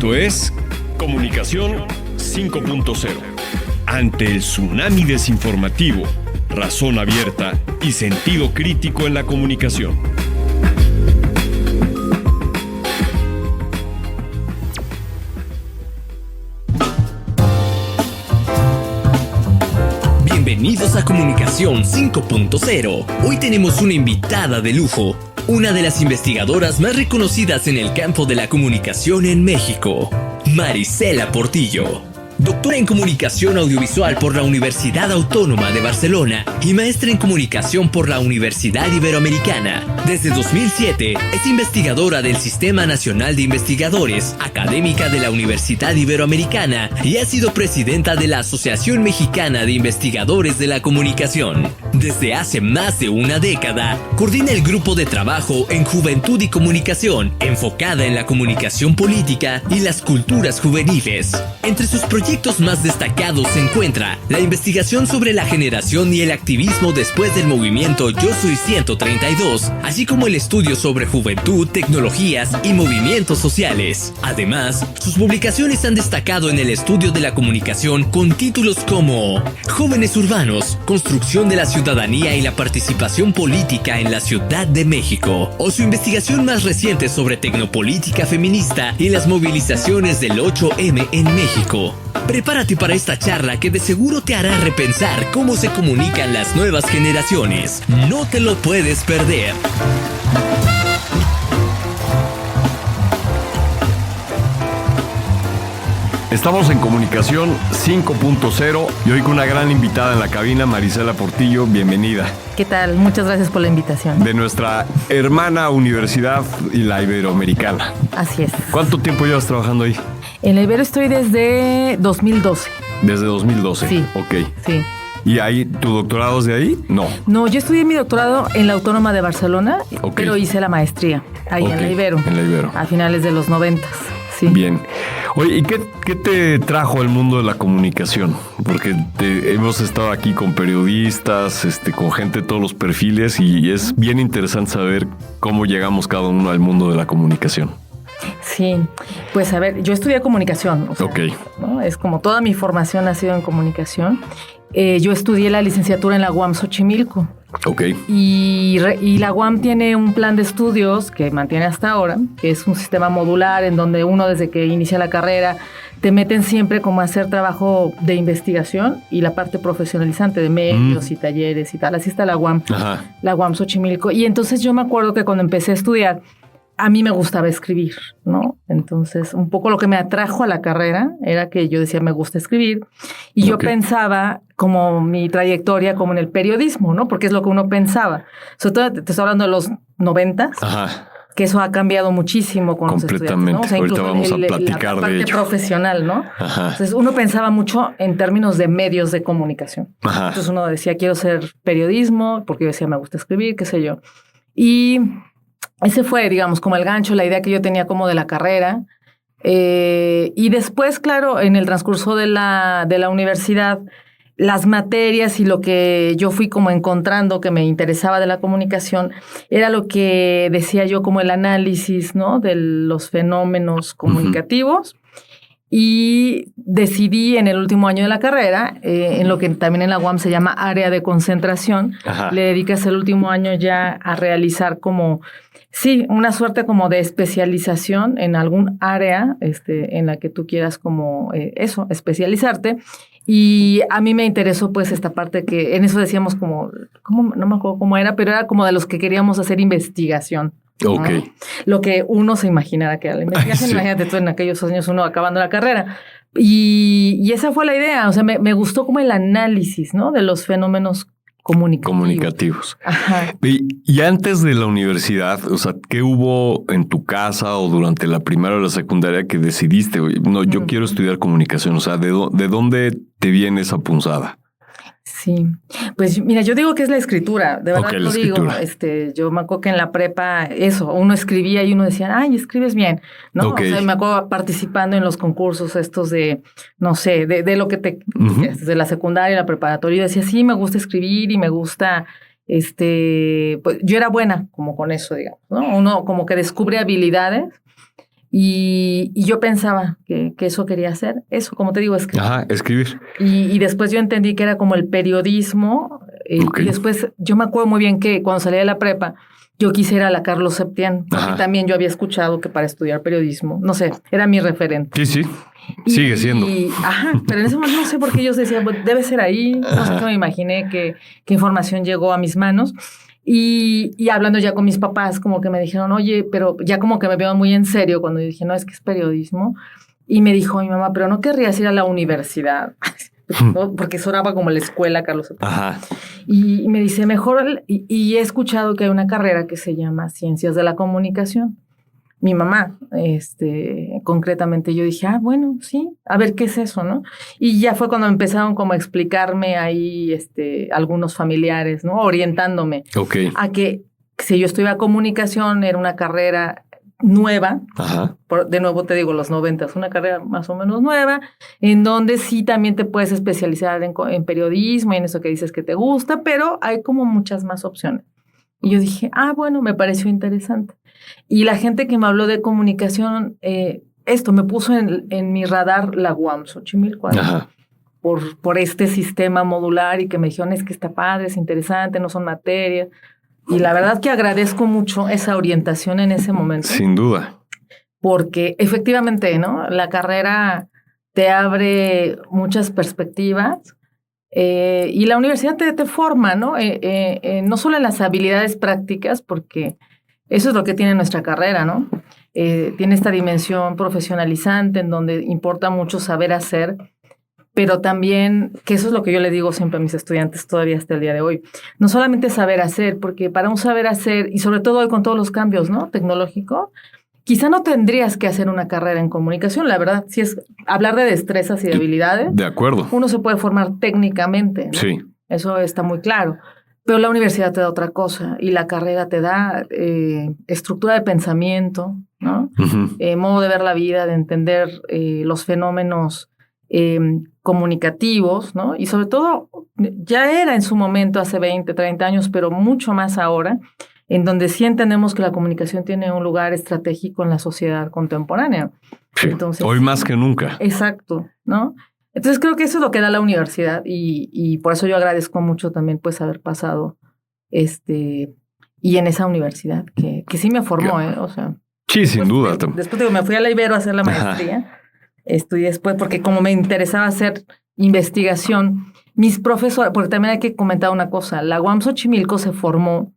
Esto es Comunicación 5.0. Ante el tsunami desinformativo, razón abierta y sentido crítico en la comunicación. Bienvenidos a Comunicación 5.0. Hoy tenemos una invitada de lujo, una de las investigadoras más reconocidas en el campo de la comunicación en México, Marisela Portillo. Doctora en Comunicación Audiovisual por la Universidad Autónoma de Barcelona y maestra en Comunicación por la Universidad Iberoamericana. Desde 2007 es investigadora del Sistema Nacional de Investigadores, académica de la Universidad Iberoamericana y ha sido presidenta de la Asociación Mexicana de Investigadores de la Comunicación. Desde hace más de una década, coordina el grupo de trabajo en Juventud y Comunicación, enfocada en la comunicación política y las culturas juveniles. Entre sus proyectos más destacados se encuentra la investigación sobre la generación y el activismo después del movimiento Yo Soy 132, así como el estudio sobre juventud, tecnologías y movimientos sociales. Además, sus publicaciones han destacado en el estudio de la comunicación con títulos como Jóvenes Urbanos, Construcción de la Ciudadanía y la Participación Política en la Ciudad de México, o su investigación más reciente sobre tecnopolítica feminista y las movilizaciones del 8M en México. Prepárate para esta charla que de seguro te hará repensar cómo se comunican las nuevas generaciones. No te lo puedes perder. Estamos en Comunicación 5.0 y hoy con una gran invitada en la cabina, Marisela Portillo. Bienvenida. ¿Qué tal? Muchas gracias por la invitación. De nuestra hermana universidad y la Iberoamericana. Así es. ¿Cuánto tiempo llevas trabajando ahí? En la Ibero estoy desde 2012. Desde 2012. Sí. Ok. Sí. ¿Y ahí tu doctorado es de ahí? No. No, yo estudié mi doctorado en la Autónoma de Barcelona, Ok. pero hice la maestría ahí en la Ibero. En la Ibero. A finales de los 90. Sí. Bien. Oye, ¿y qué te trajo al mundo de la comunicación? Porque hemos estado aquí con periodistas, con gente de todos los perfiles y es bien interesante saber cómo llegamos cada uno al mundo de la comunicación. Sí, pues a ver, yo estudié comunicación. O sea, Ok. ¿no? Es como toda mi formación ha sido en comunicación. Yo estudié la licenciatura en la UAM Xochimilco. Ok. Y la UAM tiene un plan de estudios que mantiene hasta ahora, que es un sistema modular en donde uno desde que inicia la carrera te meten siempre como a hacer trabajo de investigación y la parte profesionalizante de medios y talleres y tal. Así está la UAM, Ajá. la UAM Xochimilco. Y entonces yo me acuerdo que cuando empecé a estudiar, a mí me gustaba escribir, ¿no? Entonces, un poco lo que me atrajo a la carrera era que yo decía, me gusta escribir. Y yo pensaba como mi trayectoria como en el periodismo, ¿no? Porque es lo que uno pensaba. Sobre todo, te estoy hablando de los 90s. Ajá. Que eso ha cambiado muchísimo con los estudiantes, ¿no? O sea, Ahorita incluso vamos a platicar la parte de ello. profesional, ¿no? Ajá. Entonces, uno pensaba mucho en términos de medios de comunicación. Ajá. Entonces, uno decía, quiero ser periodismo, porque yo decía, me gusta escribir, qué sé yo. Y ese fue, digamos, como el gancho, la idea que yo tenía como de la carrera. Y después, claro, en el transcurso de la universidad, las materias y lo que yo fui como encontrando que me interesaba de la comunicación era lo que decía yo como el análisis, ¿no? De los fenómenos comunicativos. Y decidí en el último año de la carrera, en lo que también en la UAM se llama área de concentración, Ajá. le dedicas el último año ya a realizar como, sí, una suerte como de especialización en algún área en la que tú quieras como especializarte. Y a mí me interesó pues esta parte que en eso decíamos como no me acuerdo cómo era, pero era como de los que queríamos hacer investigación. ¿no? Ok. Lo que uno se imaginara que era la investigación. Sí. Imagínate tú en aquellos años uno acabando la carrera. Y esa fue la idea. O sea, me gustó como el análisis, ¿no? De los fenómenos comunicativos. Ajá. Y antes de la universidad, o sea, ¿qué hubo en tu casa o durante la primaria o la secundaria que decidiste, oye, no, yo quiero estudiar comunicación? O sea, ¿de dónde te viene esa punzada? Sí, pues mira, yo digo que es la escritura, de verdad lo digo. Yo me acuerdo que en la prepa, uno escribía y uno decía, ay, escribes bien, ¿no? Okay. O sea, me acuerdo participando en los concursos estos de, no sé, de lo que de la secundaria y la preparatoria. Yo decía, sí, me gusta escribir y me gusta, pues yo era buena como con eso, digamos, ¿no? Uno como que descubre habilidades. Y yo pensaba que eso quería hacer, eso, como te digo, escribir. Ajá, escribir. Y después yo entendí que era como el periodismo. Ok. Y después yo me acuerdo muy bien que cuando salí de la prepa, yo quise ir a la Carlos Septién, porque Ajá. también yo había escuchado que para estudiar periodismo, no sé, era mi referente. Sí, sigue siendo. Ajá, pero en ese momento no sé por qué yo decía, "Pues, debe ser ahí", no sé qué me imaginé, qué información llegó a mis manos. Y hablando ya con mis papás, como que me dijeron, oye, pero ya como que me veo muy en serio cuando yo dije, no, es que es periodismo. Y me dijo mi mamá, pero ¿no querrías ir a la universidad? ¿No? Porque sonaba como la escuela, Carlos. Ajá. Y me dice, mejor, y he escuchado que hay una carrera que se llama Ciencias de la Comunicación. Mi mamá, concretamente, yo dije, bueno, sí, a ver qué es eso, ¿no? Y ya fue cuando empezaron como a explicarme ahí, algunos familiares, ¿no? Orientándome Ok. a que si yo estudiaba comunicación era una carrera nueva. Ajá. De nuevo te digo, los 90, una carrera más o menos nueva, en donde sí también te puedes especializar en periodismo y en eso que dices que te gusta, pero hay como muchas más opciones. Y yo dije, bueno, me pareció interesante. Y la gente que me habló de comunicación, esto me puso en mi radar la UAM Xochimilco, por este sistema modular, y que me dijeron, es que está padre, es interesante, no son materias. Y la verdad que agradezco mucho esa orientación en ese momento. Sin duda. Porque efectivamente, ¿no? La carrera te abre muchas perspectivas. Y la universidad te forma, ¿no? No solo en las habilidades prácticas, porque eso es lo que tiene nuestra carrera, ¿no? Tiene esta dimensión profesionalizante en donde importa mucho saber hacer, pero también, que eso es lo que yo le digo siempre a mis estudiantes todavía hasta el día de hoy, no solamente saber hacer, porque para un saber hacer, y sobre todo hoy con todos los cambios, ¿no? Tecnológico, quizá no tendrías que hacer una carrera en comunicación, la verdad, si es hablar de destrezas y de habilidades. De acuerdo. Uno se puede formar técnicamente, ¿no? Sí. Eso está muy claro. Pero la universidad te da otra cosa y la carrera te da estructura de pensamiento, ¿no? Uh-huh. Modo de ver la vida, de entender los fenómenos comunicativos, ¿no? Y sobre todo, ya era en su momento hace 20, 30 años, pero mucho más ahora, en donde sí entendemos que la comunicación tiene un lugar estratégico en la sociedad contemporánea. Sí. Entonces, hoy más que nunca. Exacto, ¿no? Entonces creo que eso es lo que da la universidad y por eso yo agradezco mucho también pues haber pasado y en esa universidad que sí me formó, o sea. Sí, sin duda. Después digo, me fui a la Ibero a hacer la maestría. Estudié después porque como me interesaba hacer investigación, mis profesores, porque también hay que comentar una cosa, la UAM Xochimilco se formó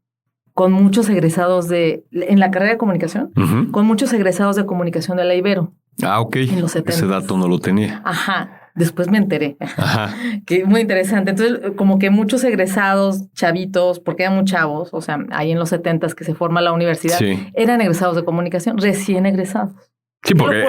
con muchos egresados en la carrera de comunicación, uh-huh, con muchos egresados de comunicación de la Ibero. Ok. En los 70. Ese dato no lo tenía. Ajá. Después me enteré. Ajá. Que muy interesante. Entonces, como que muchos egresados, chavitos, porque eran muy chavos, o sea, ahí en los 70s que se forma la universidad, sí, eran egresados de comunicación, recién egresados. Sí, porque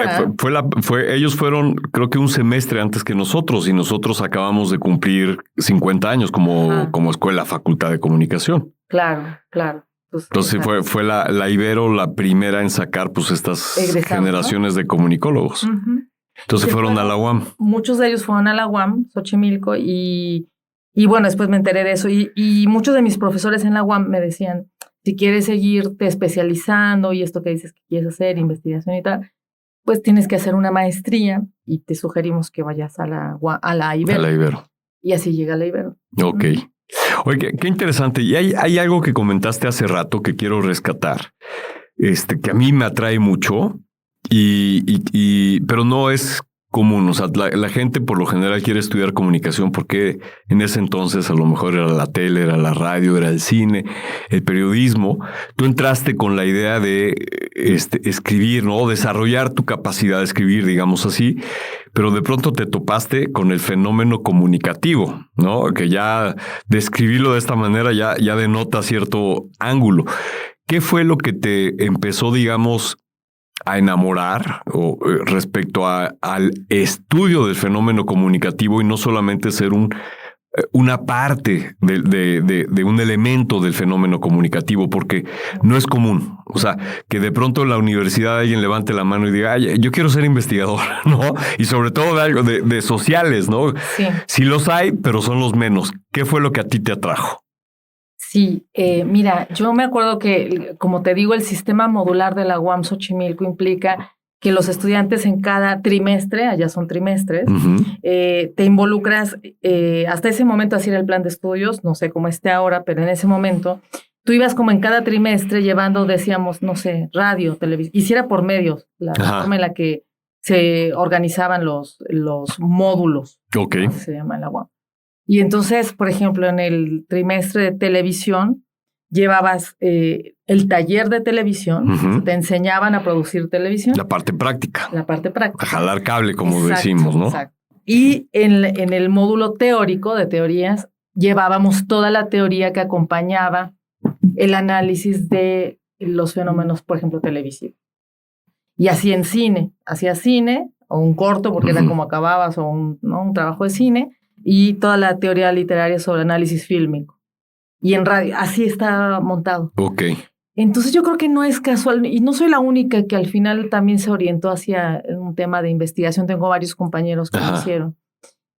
ellos fueron, creo que un semestre antes que nosotros, y nosotros acabamos de cumplir 50 años como escuela, facultad de comunicación. Claro. Entonces fue la Ibero la primera en sacar pues estas generaciones, ¿no?, de comunicólogos. Uh-huh. Entonces fueron a la UAM. Muchos de ellos fueron a la UAM, Xochimilco, y bueno, después me enteré de eso. Y muchos de mis profesores en la UAM me decían, si quieres seguirte especializando y esto que dices que quieres hacer, investigación y tal, pues tienes que hacer una maestría y te sugerimos que vayas a la Ibero. A la Ibero. Y así llega la Ibero. Ok. Oye, qué interesante. Y hay algo que comentaste hace rato que quiero rescatar, que a mí me atrae mucho, pero no es común. O sea, la gente por lo general quiere estudiar comunicación porque en ese entonces a lo mejor era la tele, era la radio, era el cine, el periodismo. Tú entraste con la idea de escribir, ¿no? Desarrollar tu capacidad de escribir, digamos así, pero de pronto te topaste con el fenómeno comunicativo, ¿no? Que ya describirlo de esta manera ya denota cierto ángulo. ¿Qué fue lo que te empezó, digamos, a enamorar respecto al estudio del fenómeno comunicativo y no solamente ser una parte de un elemento del fenómeno comunicativo? Porque no es común. O sea, que de pronto en la universidad alguien levante la mano y diga, ay, yo quiero ser investigador, ¿no? Y sobre todo de algo de sociales, ¿no? Sí. Sí los hay, pero son los menos. ¿Qué fue lo que a ti te atrajo? Sí, mira, yo me acuerdo que, como te digo, el sistema modular de la UAM Xochimilco implica que los estudiantes en cada trimestre, allá son trimestres, Ujú. te involucras, hasta ese momento así era el plan de estudios, no sé cómo esté ahora, pero en ese momento tú ibas como en cada trimestre llevando, decíamos, no sé, radio, televisión, hiciera por medios, la Ajá. forma en la que se organizaban los módulos, Ok. ¿no? Así se llama en la UAM. Y entonces, por ejemplo, en el trimestre de televisión, llevabas el taller de televisión, Ujú. te enseñaban a producir televisión, La parte práctica. la parte A práctica. jalar cable, como Exacto, decimos, ¿no? Exacto. Y en el módulo teórico de teorías, llevábamos toda la teoría que acompañaba el análisis de los fenómenos, por ejemplo, televisivos. Y así en cine, hacía cine, o un corto, porque era Ujú. como acababas, o un trabajo de cine, y toda la teoría literaria sobre análisis fílmico. Y en radio, así está montado. Ok. Entonces yo creo que no es casual, y no soy la única que al final también se orientó hacia un tema de investigación. Tengo varios compañeros que lo Ajá. hicieron.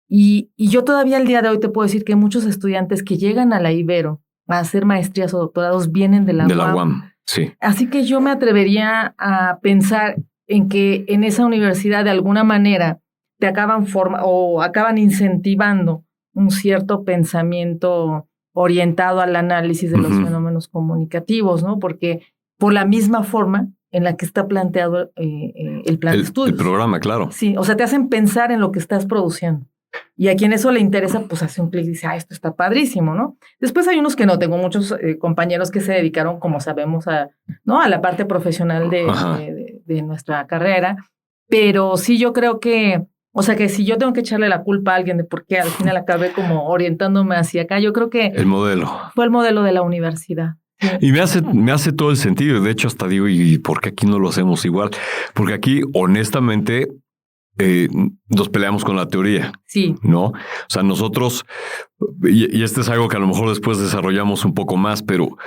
Y yo todavía al día de hoy te puedo decir que muchos estudiantes que llegan a la Ibero a hacer maestrías o doctorados vienen de la De la UAM. UAM, sí. Así que yo me atrevería a pensar en que en esa universidad de alguna manera te acaban incentivando un cierto pensamiento orientado al análisis de los Ujú. fenómenos comunicativos, ¿no? Porque por la misma forma en la que está planteado el plan de El estudios. programa, claro. Sí, o sea, te hacen pensar en lo que estás produciendo. Y a quien eso le interesa, pues hace un clic y dice, esto está padrísimo, ¿no? Después hay unos que no, tengo muchos compañeros que se dedicaron, como sabemos, ¿no? a la parte profesional de nuestra carrera, pero sí yo creo que, o sea, que si yo tengo que echarle la culpa a alguien de por qué al final acabé como orientándome hacia acá, yo creo que El modelo. fue el modelo de la universidad. Y me hace todo el sentido. De hecho, hasta digo, ¿y por qué aquí no lo hacemos igual? Porque aquí, honestamente, nos peleamos con la teoría. Sí. ¿No? O sea, nosotros, y este es algo que a lo mejor después desarrollamos un poco más, pero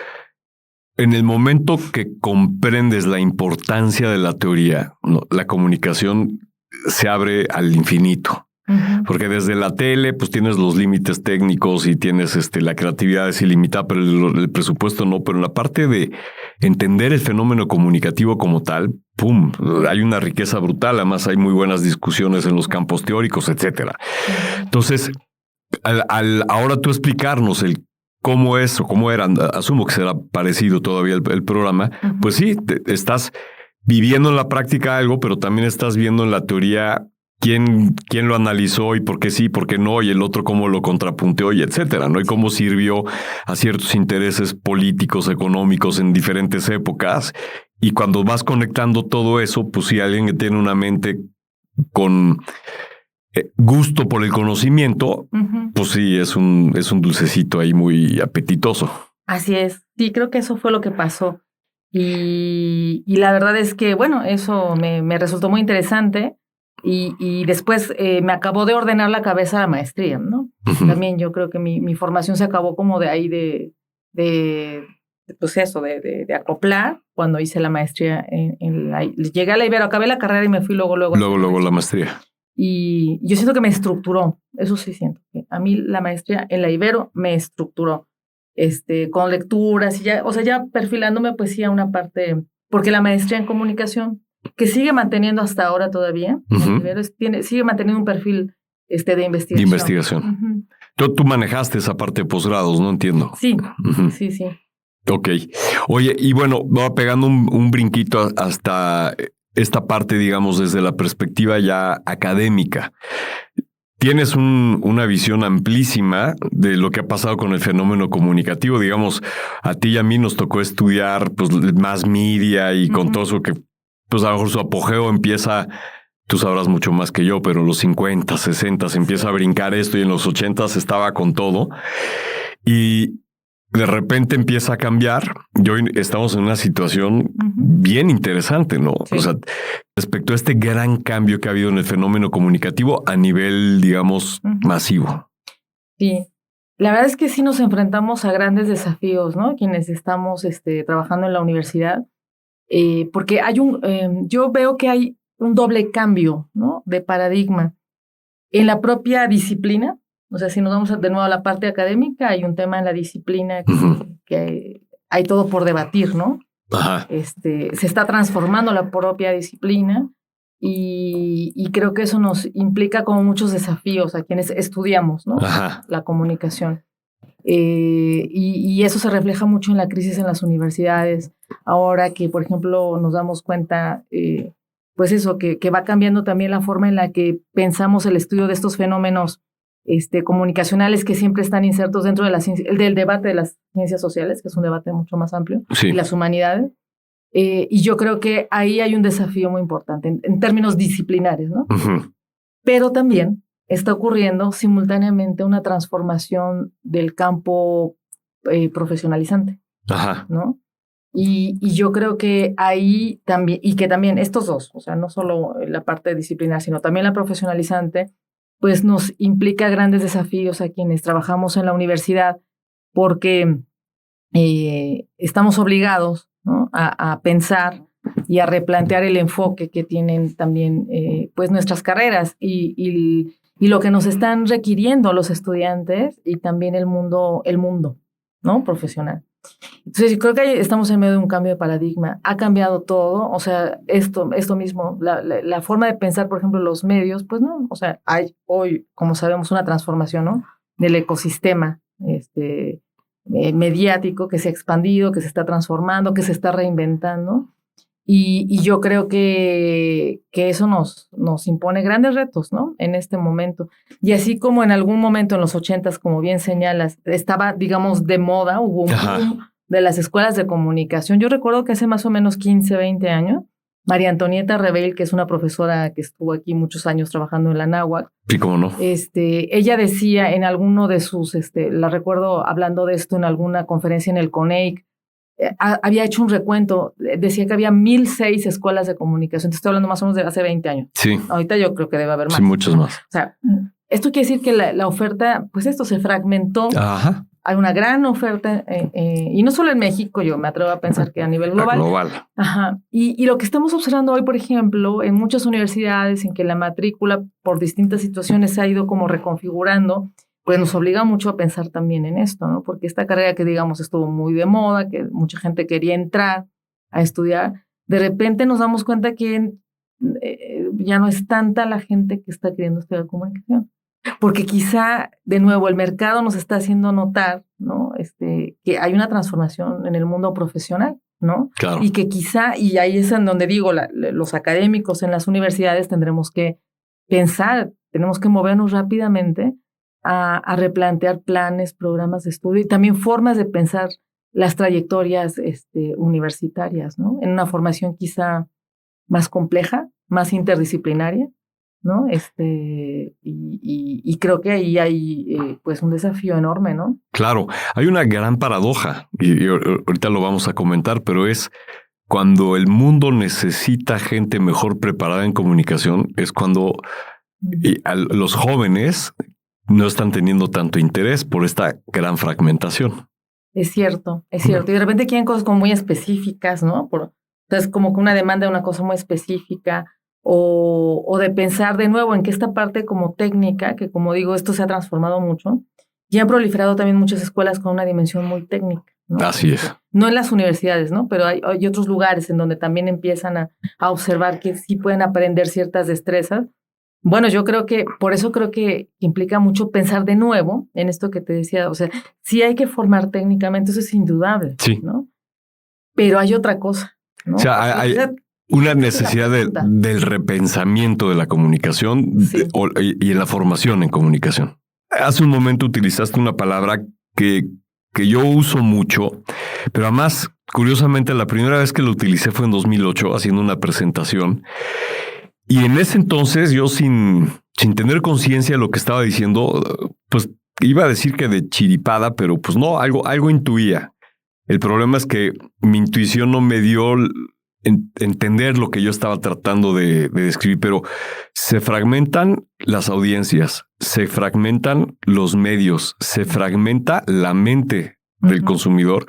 en el momento que comprendes la importancia de la teoría, ¿no? La comunicación se abre al infinito. Uh-huh. Porque desde la tele, pues tienes los límites técnicos y tienes la creatividad es ilimitada, pero el presupuesto no. Pero en la parte de entender el fenómeno comunicativo como tal, ¡pum! Hay una riqueza brutal. Además, hay muy buenas discusiones en los campos teóricos, etcétera. Entonces, al ahora tú explicarnos el cómo es o cómo era, asumo que será parecido todavía el programa, uh-huh. Pues sí, estás viviendo en la práctica algo, pero también estás viendo en la teoría quién lo analizó y por qué sí, por qué no, y el otro cómo lo contrapunteó y etcétera, ¿no? Y cómo sirvió a ciertos intereses políticos, económicos en diferentes épocas. Y cuando vas conectando todo eso, pues si alguien que tiene una mente con gusto por el conocimiento, uh-huh. Pues sí, es un dulcecito ahí muy apetitoso. Así es. Sí, creo que eso fue lo que pasó. Y la verdad es que, bueno, eso me resultó muy interesante. Y después me acabó de ordenar la cabeza la maestría, ¿no? Uh-huh. También yo creo que mi formación se acabó como de ahí pues eso, de acoplar cuando hice la maestría. Llegué a la Ibero, acabé la carrera y me fui luego la maestría. Y yo siento que me estructuró, eso sí siento. A mí la maestría en la Ibero me estructuró, con lecturas y ya, o sea, ya perfilándome pues sí a una parte, porque la maestría en comunicación que sigue manteniendo hasta ahora todavía, uh-huh. Sigue manteniendo un perfil de investigación. De investigación. Uh-huh. Tú manejaste esa parte de posgrados, ¿no? Entiendo. Sí, uh-huh. Sí. Ok. Oye, y bueno, va pegando un brinquito hasta esta parte, digamos, desde la perspectiva ya académica. Tienes una visión amplísima de lo que ha pasado con el fenómeno comunicativo. Digamos, a ti y a mí nos tocó estudiar pues más media y uh-huh. Con todo eso que pues a lo mejor su apogeo empieza, tú sabrás mucho más que yo, pero en los 50, 60 empieza a brincar esto y en los 80 estaba con todo. Y de repente empieza a cambiar. Y hoy estamos en una situación uh-huh. Bien interesante, ¿no? Sí. O sea, respecto a este gran cambio que ha habido en el fenómeno comunicativo a nivel, digamos, uh-huh. Masivo. Sí. La verdad es que sí nos enfrentamos a grandes desafíos, ¿no? Quienes estamos trabajando en la universidad. Porque yo veo que hay un doble cambio, ¿no? De paradigma en la propia disciplina. O sea, si nos vamos de nuevo a la parte académica, hay un tema en la disciplina que hay todo por debatir, ¿no? Ajá. Se está transformando la propia disciplina y creo que eso nos implica como muchos desafíos a quienes estudiamos, ¿no? Ajá. La comunicación. Y eso se refleja mucho en la crisis en las universidades. Ahora que, por ejemplo, nos damos cuenta, pues eso, que va cambiando también la forma en la que pensamos el estudio de estos fenómenos comunicacionales que siempre están insertos dentro de del debate de las ciencias sociales, que es un debate mucho más amplio, Sí. y las humanidades. Y yo creo que ahí hay un desafío muy importante en términos disciplinares, ¿no? Uh-huh. Pero también está ocurriendo simultáneamente una transformación del campo profesionalizante, Ajá. ¿no? Y yo creo que ahí también, y que también estos dos, o sea, no solo la parte disciplinar, sino también la profesionalizante, pues nos implica grandes desafíos a quienes trabajamos en la universidad, porque estamos obligados, ¿no?, a pensar y a replantear el enfoque que tienen también pues nuestras carreras y lo que nos están requiriendo los estudiantes y también el mundo, ¿no?, profesional. Entonces, yo creo que estamos en medio de un cambio de paradigma. Ha cambiado todo, o sea, esto mismo, la forma de pensar, por ejemplo, los medios, pues no, o sea, hay hoy, como sabemos, una transformación, ¿no?, del ecosistema mediático que se ha expandido, que se está transformando, que se está reinventando. Y yo creo que eso nos impone grandes retos, ¿no?, en este momento. Y así como en algún momento en los 80s, como bien señalas, estaba, digamos, de moda, hubo un boom de las escuelas de comunicación. Yo recuerdo que hace más o menos 15, 20 años, María Antonieta Rebel, que es una profesora que estuvo aquí muchos años trabajando en la Náhuatl. Sí, cómo no. Ella decía en alguno de sus, la recuerdo hablando de esto en alguna conferencia en el CONEIC, había hecho un recuento, decía que había 1,006 escuelas de comunicación. Te estoy hablando más o menos de hace 20 años. Sí. Ahorita yo creo que debe haber más. Sí, muchos más. O sea, esto quiere decir que la oferta, pues esto se fragmentó. Ajá. Hay una gran oferta, y no solo en México, yo me atrevo a pensar que a nivel global. Global. Ajá. Y lo que estamos observando hoy, por ejemplo, en muchas universidades en que la matrícula por distintas situaciones se ha ido como reconfigurando, pues nos obliga mucho a pensar también en esto, ¿no? Porque esta carrera que, digamos, estuvo muy de moda, que mucha gente quería entrar a estudiar, de repente nos damos cuenta que ya no es tanta la gente que está queriendo estudiar comunicación. Porque quizá, de nuevo, el mercado nos está haciendo notar, ¿no?, que hay una transformación en el mundo profesional, ¿no? Claro. Y que quizá, y ahí es en donde digo, los académicos en las universidades tendremos que pensar, tenemos que movernos rápidamente a replantear planes, programas de estudio y también formas de pensar las trayectorias universitarias, ¿no? En una formación quizá más compleja, más interdisciplinaria, ¿no? Y creo que ahí hay pues un desafío enorme, ¿no? Claro, hay una gran paradoja y ahorita lo vamos a comentar, pero es cuando el mundo necesita gente mejor preparada en comunicación, es cuando los jóvenes no están teniendo tanto interés por esta gran fragmentación. Es cierto, es cierto. Y de repente quieren cosas como muy específicas, ¿no? Entonces, como que una demanda de una cosa muy específica o de pensar de nuevo en que esta parte como técnica, que como digo, esto se ha transformado mucho, ya han proliferado también muchas escuelas con una dimensión muy técnica, ¿no? Así es. No en las universidades, ¿no? Pero hay otros lugares en donde también empiezan a observar que sí pueden aprender ciertas destrezas. Bueno, yo creo que, por eso creo que implica mucho pensar de nuevo en esto que te decía, o sea, sí hay que formar técnicamente, eso es indudable, sí, ¿no? Pero hay otra cosa, ¿no? O sea, hay una necesidad del repensamiento de la comunicación, sí, y en la formación en comunicación. Hace un momento utilizaste una palabra que yo uso mucho, pero además, curiosamente, la primera vez que lo utilicé fue en 2008, haciendo una presentación. Y en ese entonces yo sin tener conciencia de lo que estaba diciendo, pues iba a decir que de chiripada, pero pues no, algo intuía. El problema es que mi intuición no me dio entender lo que yo estaba tratando de describir, pero se fragmentan las audiencias, se fragmentan los medios, se fragmenta la mente del consumidor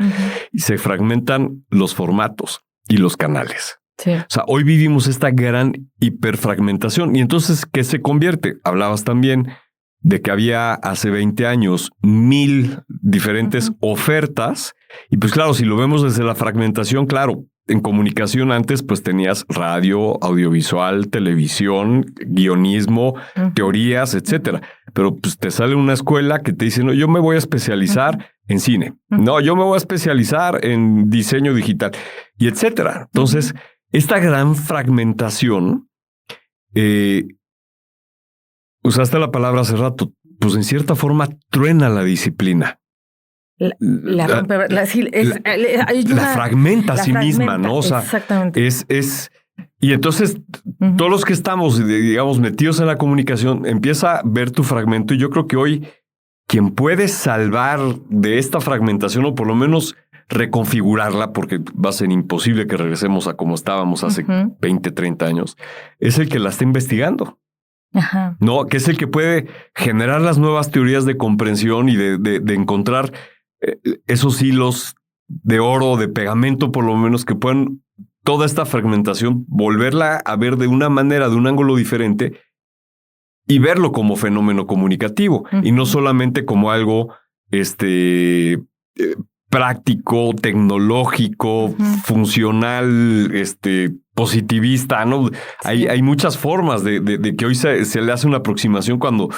y se fragmentan los formatos y los canales. Sí. O sea, hoy vivimos esta gran hiperfragmentación. Y entonces, ¿qué se convierte? Hablabas también de que había hace 20 años 1,000 diferentes ofertas. Y pues claro, si lo vemos desde la fragmentación, claro, en comunicación antes pues tenías radio, audiovisual, televisión, guionismo, teorías, etcétera. Pero pues te sale una escuela que te dice, no, yo me voy a especializar en cine. No, yo me voy a especializar en diseño digital y etcétera. Entonces, esta gran fragmentación, usaste la palabra hace rato, pues en cierta forma truena la disciplina. La fragmenta a sí misma, ¿no? O sea, exactamente. Y entonces todos los que estamos, digamos, metidos en la comunicación, empieza a ver tu fragmento y yo creo que hoy quien puede salvar de esta fragmentación o por lo menos reconfigurarla, porque va a ser imposible que regresemos a como estábamos hace 20, 30 años, es el que la está investigando. Ajá. No, que es el que puede generar las nuevas teorías de comprensión y de encontrar esos hilos de oro, de pegamento, por lo menos, que puedan toda esta fragmentación volverla a ver de una manera, de un ángulo diferente y verlo como fenómeno comunicativo y no solamente como algo práctico, tecnológico, funcional, positivista, ¿no? Sí. Hay muchas formas de que hoy se le hace una aproximación cuando,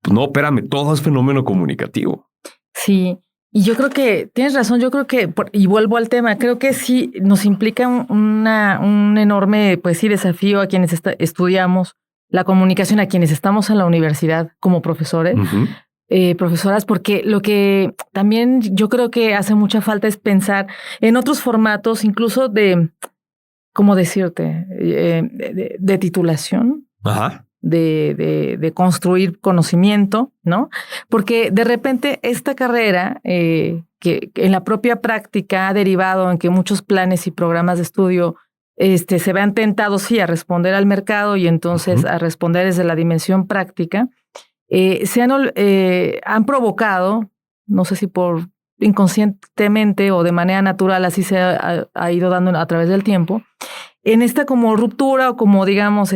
pues no, espérame, todo es fenómeno comunicativo. Sí, y yo creo que tienes razón, yo creo que, y vuelvo al tema, creo que sí nos implica un enorme, pues sí, desafío a quienes estudiamos la comunicación, a quienes estamos en la universidad como profesores. Profesoras, porque lo que también yo creo que hace mucha falta es pensar en otros formatos, incluso de, ¿cómo decirte? De titulación, de construir conocimiento, ¿no? Porque de repente esta carrera, que en la propia práctica ha derivado en que muchos planes y programas de estudio se vean tentados, sí, a responder al mercado y entonces a responder desde la dimensión práctica. Han provocado, no sé si por inconscientemente o de manera natural, así se ha ido dando a través del tiempo, en esta como ruptura o como digamos,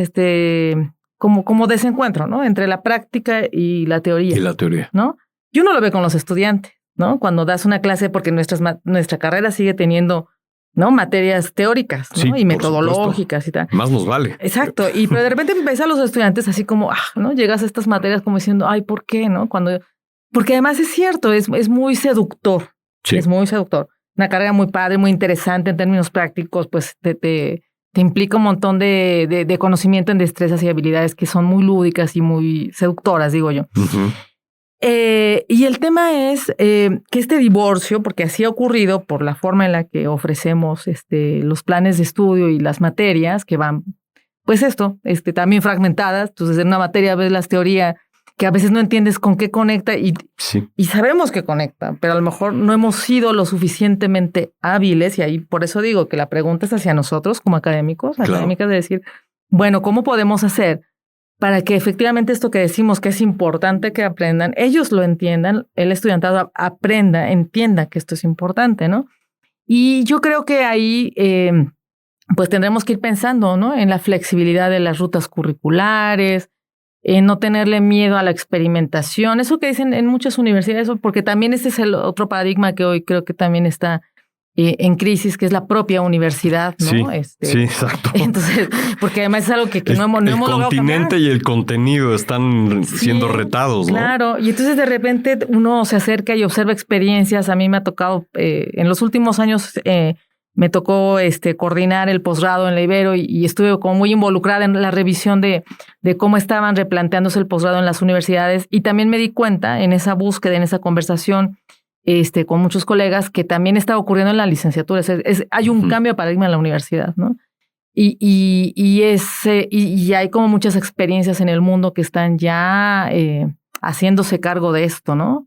como desencuentro, ¿no? Entre la práctica y la teoría. Y la teoría. ¿No? Y uno lo ve con los estudiantes, ¿no? Cuando das una clase, porque nuestra carrera sigue teniendo, ¿no? Materias teóricas, ¿no? Sí, y metodológicas y tal. Más nos vale. Exacto. Pero de repente ves a los estudiantes así como, ¿no? Llegas a estas materias como diciendo, ay, ¿por qué? ¿No? Porque además es cierto, es muy seductor. Sí. Es muy seductor. Una carrera muy padre, muy interesante en términos prácticos, pues te implica un montón de conocimiento en destrezas y habilidades que son muy lúdicas y muy seductoras, digo yo. Y el tema es que este divorcio, porque así ha ocurrido por la forma en la que ofrecemos los planes de estudio y las materias que van, pues también fragmentadas. Entonces, en una materia ves la teoría que a veces no entiendes con qué conecta y sabemos que conecta, pero a lo mejor no hemos sido lo suficientemente hábiles y ahí por eso digo que la pregunta es hacia nosotros como académicos, académicas de decir, bueno, ¿cómo podemos hacer para que efectivamente esto que decimos que es importante que aprendan, ellos lo entiendan, el estudiantado aprenda, entienda que esto es importante, ¿no? Y yo creo que ahí pues tendremos que ir pensando, ¿no? En la flexibilidad de las rutas curriculares, en no tenerle miedo a la experimentación, eso que dicen en muchas universidades, porque también este es el otro paradigma que hoy creo que también está en crisis, que es la propia universidad, ¿no? Sí, exacto. Entonces, porque además es algo que no hemos logrado cambiar. El continente y el contenido están siendo retados, ¿no? Claro, y entonces de repente uno se acerca y observa experiencias. A mí me ha tocado, en los últimos años, me tocó coordinar el posgrado en la Ibero y estuve como muy involucrada en la revisión de cómo estaban replanteándose el posgrado en las universidades y también me di cuenta en esa búsqueda, en esa conversación con muchos colegas que también está ocurriendo en la licenciatura. Hay un cambio de paradigma en la universidad, ¿no? Y hay como muchas experiencias en el mundo que están ya haciéndose cargo de esto, ¿no?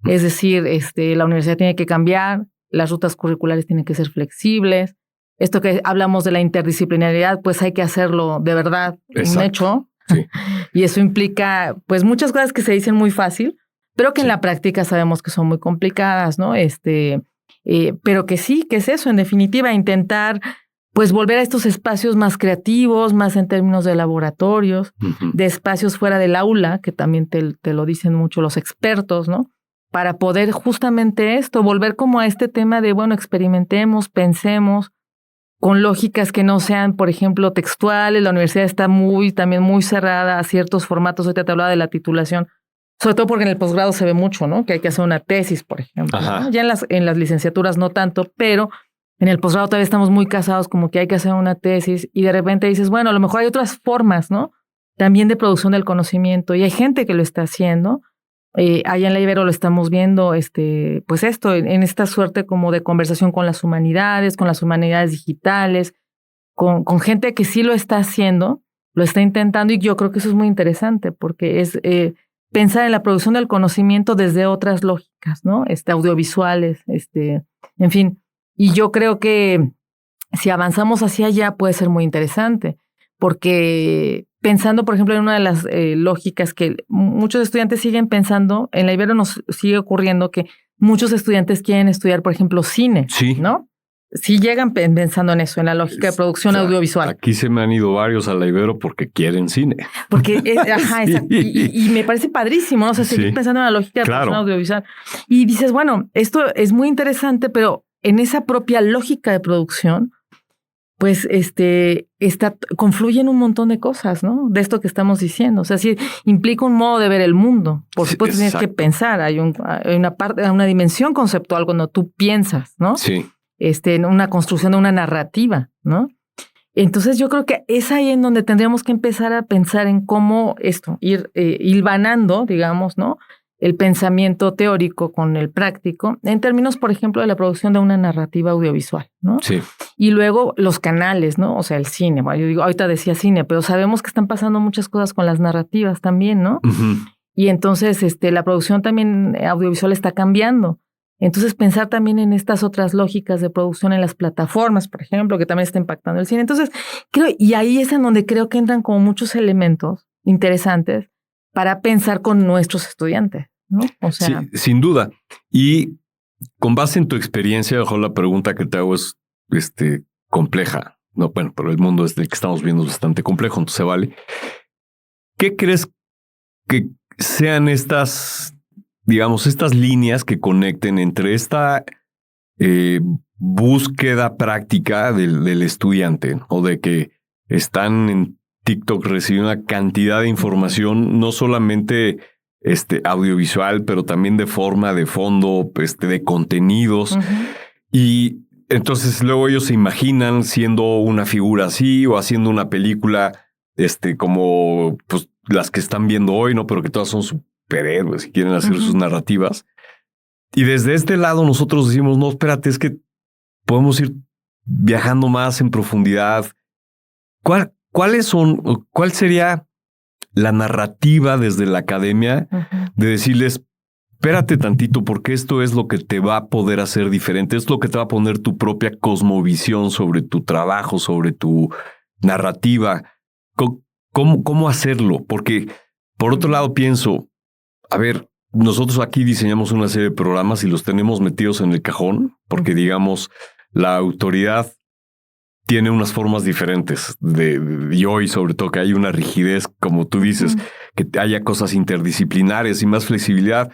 Es decir, la universidad tiene que cambiar, las rutas curriculares tienen que ser flexibles. Esto que hablamos de la interdisciplinariedad, pues hay que hacerlo de verdad, un hecho. Sí. Y eso implica, pues, muchas cosas que se dicen muy fácil, pero que en la práctica sabemos que son muy complicadas, ¿no? Pero que sí, que es eso, en definitiva, intentar, pues, volver a estos espacios más creativos, más en términos de laboratorios, de espacios fuera del aula, que también te lo dicen mucho los expertos, ¿no? Para poder justamente volver como a este tema de, bueno, experimentemos, pensemos, con lógicas que no sean, por ejemplo, textuales. La universidad está también muy cerrada a ciertos formatos. Ahorita te hablaba de la titulación, sobre todo porque en el posgrado se ve mucho, ¿no? Que hay que hacer una tesis, por ejemplo, ¿no? Ya en las licenciaturas no tanto, pero en el posgrado todavía estamos muy casados como que hay que hacer una tesis y de repente dices, bueno, a lo mejor hay otras formas, ¿no? También de producción del conocimiento y hay gente que lo está haciendo. Allá en la Ibero lo estamos viendo, pues esto, en esta suerte como de conversación con las humanidades digitales, con gente que sí lo está haciendo, lo está intentando y yo creo que eso es muy interesante porque es pensar en la producción del conocimiento desde otras lógicas, ¿no? Audiovisuales, en fin. Y yo creo que si avanzamos hacia allá puede ser muy interesante, porque pensando, por ejemplo, en una de las lógicas que muchos estudiantes siguen pensando, en la Ibero nos sigue ocurriendo que muchos estudiantes quieren estudiar, por ejemplo, cine, ¿no? Sí llegan pensando en eso, en la lógica de producción audiovisual. Aquí se me han ido varios a la Ibero porque quieren cine. Porque, y me parece padrísimo, ¿no? O sea, seguir pensando en la lógica de producción audiovisual. Y dices, bueno, esto es muy interesante, pero en esa propia lógica de producción, pues confluyen un montón de cosas, ¿no? De esto que estamos diciendo. O sea, sí implica un modo de ver el mundo. Por supuesto, tienes que pensar. Hay una dimensión conceptual cuando tú piensas, ¿no? Sí. En una construcción de una narrativa, ¿no? Entonces yo creo que es ahí en donde tendríamos que empezar a pensar en cómo ir hilvanando, digamos, ¿no? El pensamiento teórico con el práctico, en términos, por ejemplo, de la producción de una narrativa audiovisual, ¿no? Sí. Y luego los canales, ¿no? O sea, el cine. Bueno, yo digo, ahorita decía cine, pero sabemos que están pasando muchas cosas con las narrativas también, ¿no? Uh-huh. Y entonces la producción también audiovisual está cambiando. Entonces, pensar también en estas otras lógicas de producción en las plataformas, por ejemplo, que también está impactando el cine. Entonces, y ahí es en donde creo que entran como muchos elementos interesantes para pensar con nuestros estudiantes, ¿no? O sea, sí, sin duda. Y con base en tu experiencia, a lo mejor la pregunta que te hago es compleja. No, bueno, pero el mundo el que estamos viendo es bastante complejo, entonces vale. ¿Qué crees que sean estas, digamos, estas líneas que conecten entre esta búsqueda práctica del estudiante o de que están en TikTok recibiendo una cantidad de información, no solamente audiovisual, pero también de forma, de fondo, de contenidos. uh-huh. Y entonces luego ellos se imaginan siendo una figura así o haciendo una película como pues, las que están viendo hoy, ¿no? Pero que todas son superhéroes y quieren hacer uh-huh. sus narrativas. Y desde este lado nosotros decimos, no, espérate, es que podemos ir viajando más en profundidad. ¿Cuál sería la narrativa desde la academia uh-huh. de decirles, espérate tantito, porque esto es lo que te va a poder hacer diferente, es lo que te va a poner tu propia cosmovisión sobre tu trabajo, sobre tu narrativa? ¿Cómo hacerlo? Porque por otro lado pienso, a ver, nosotros aquí diseñamos una serie de programas y los tenemos metidos en el cajón, porque digamos, la autoridad tiene unas formas diferentes y hoy sobre todo que hay una rigidez, como tú dices, que haya cosas interdisciplinarias y más flexibilidad,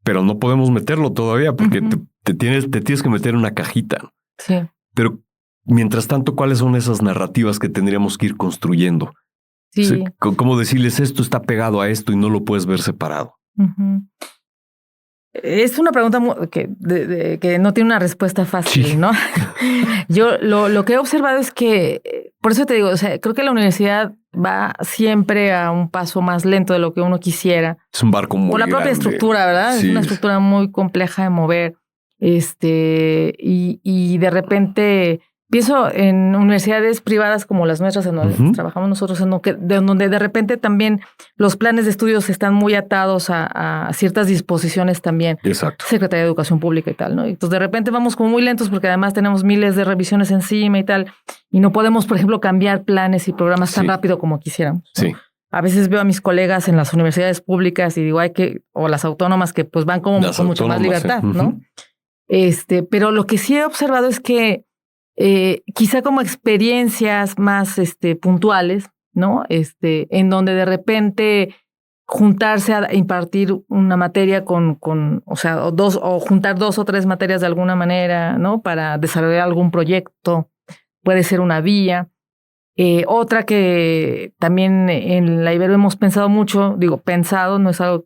pero no podemos meterlo todavía porque uh-huh. te tienes que meter en una cajita. Sí. Pero mientras tanto, ¿cuáles son esas narrativas que tendríamos que ir construyendo? Sí. O sea, ¿cómo decirles esto está pegado a esto y no lo puedes ver separado? Uh-huh. Es una pregunta que no tiene una respuesta fácil, sí. ¿no? Yo lo que he observado es que, por eso te digo, o sea, creo que la universidad va siempre a un paso más lento de lo que uno quisiera. Es un barco muy por la propia grande. Estructura, ¿verdad? Sí. Es una estructura muy compleja de mover. Y de repente pienso en universidades privadas como las nuestras, en donde uh-huh. trabajamos nosotros, donde de repente también los planes de estudios están muy atados a ciertas disposiciones también. Exacto. Secretaría de Educación Pública y tal, ¿no? Entonces de repente vamos como muy lentos porque además tenemos miles de revisiones encima y tal, y no podemos, por ejemplo, cambiar planes y programas tan rápido como quisiéramos, ¿no? Sí. A veces veo a mis colegas en las universidades públicas y digo, o las autónomas que pues van como con mucha más libertad, uh-huh. ¿no? Pero lo que sí he observado es que quizá como experiencias más puntuales, ¿no? En donde de repente juntarse a impartir una materia o juntar 2 o 3 materias de alguna manera, ¿no? Para desarrollar algún proyecto, puede ser una vía. Otra que también en la Ibero hemos pensado mucho, no es algo,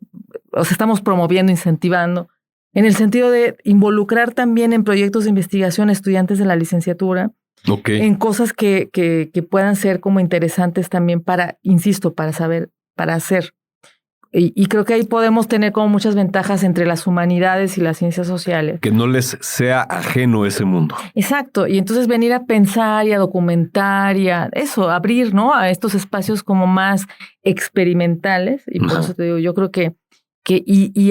o sea, estamos promoviendo, incentivando, en el sentido de involucrar también en proyectos de investigación estudiantes de la licenciatura, en cosas que puedan ser como interesantes también para, insisto, para saber, para hacer. Y creo que ahí podemos tener como muchas ventajas entre las humanidades y las ciencias sociales. Que no les sea ajeno ese mundo. Exacto. Y entonces venir a pensar y a documentar y a eso, abrir, ¿no? A estos espacios como más experimentales. Y por eso te digo, yo creo que